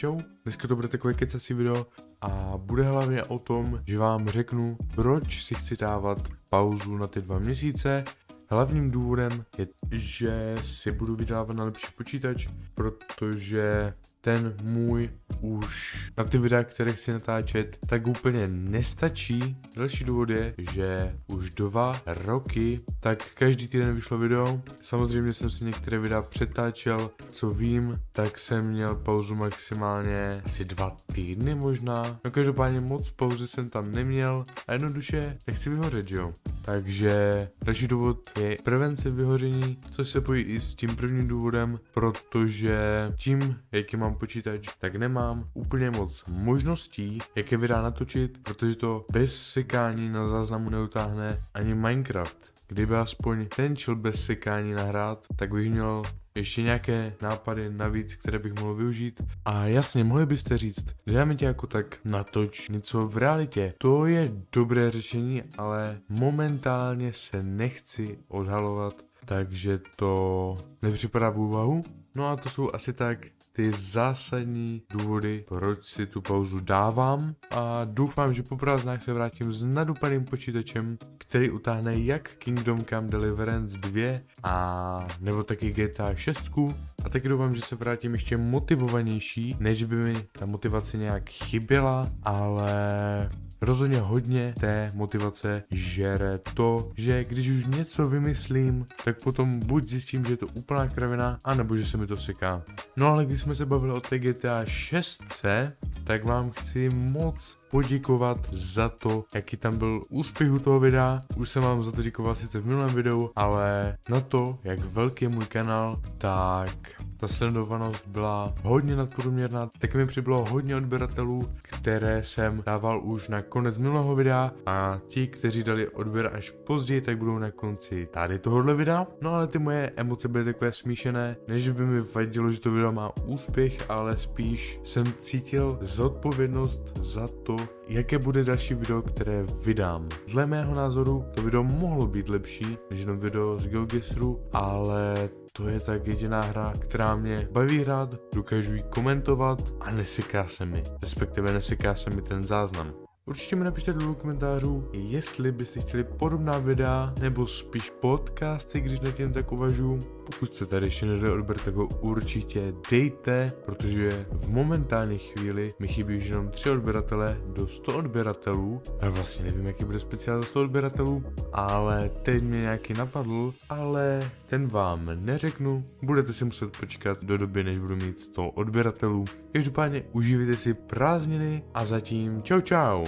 čau, dneska to bude takové kecací video a bude hlavně o tom, že vám řeknu, proč si chci dávat pauzu na ty 2 měsíce. Hlavním důvodem je, že si budu vydávat na lepší počítač, protože ten můj už na ty videa, které chci natáčet, tak úplně nestačí. Další důvod je, že už 2 roky, tak každý týden vyšlo video. Samozřejmě jsem si některé videa přetáčel, co vím, tak jsem měl pauzu maximálně asi 2 týdny možná. No každopádně moc pauzy jsem tam neměl a jednoduše nechci vyhořet, že jo. Takže další důvod je prevence vyhoření, což se pojí i s tím prvním důvodem, protože tím, jaký mám počítač, tak nemám úplně moc možností, jaké videa natočit, protože to bez sekání na záznamu neutáhne ani Minecraft. Kdyby aspoň ten šel bez sekání nahrát, tak bych měl ještě nějaké nápady navíc, které bych mohl využít. A jasně, mohli byste říct, dáme tě jako tak natoč něco v realitě. To je dobré řešení, ale momentálně se nechci odhalovat, takže to nepřipadá v úvahu. No a to jsou asi tak ty zásadní důvody, proč si tu pauzu dávám a doufám, že po prázdnách se vrátím s nadupaným počítačem, který utáhne jak Kingdom Come Deliverance 2 a nebo taky GTA 6 a taky doufám, že se vrátím ještě motivovanější, než by mi ta motivace nějak chyběla, ale rozhodně hodně té motivace žere to, že když už něco vymyslím, tak potom buď zjistím, že je to úplná kravina, anebo že se mi to seká. No ale když jsme se bavili o té GTA 6, tak vám chci moc poděkovat za to, jaký tam byl úspěch u toho videa. Už jsem vám za to děkoval sice v minulém videu, ale na to, jak velký je můj kanál, tak ta sledovanost byla hodně nadprůměrná, tak mi přibylo hodně odběratelů, které jsem dával už na konec minulého videa a ti, kteří dali odběr až později, tak budou na konci tady tohohle videa. No ale ty moje emoce byly takové smíšené, než by mi vadilo, že to video má úspěch, ale spíš jsem cítil zodpovědnost za to, jaké bude další video, které vydám. Dle mého názoru to video mohlo být lepší než jenom video z GeoGuessru, ale to je tak jediná hra, která mě baví hrát, dokážu ji komentovat a neseká se mi, respektive neseká se mi ten záznam. Určitě mi napište do komentářů, jestli byste chtěli podobná videa, nebo spíš podcasty, když nad tím tak uvažuji. Pokud se tady ještě nedali odběr, tak ho určitě dejte, protože v momentální chvíli mi chybí už jenom 3 odběratele do 100 odběratelů. Já vlastně nevím, jaký bude speciál do 100 odběratelů, ale teď mě nějaký napadl, ale ten vám neřeknu. Budete si muset počkat do doby, než budu mít 100 odběratelů. Každopádně užívejte si prázdniny a zatím čau čau.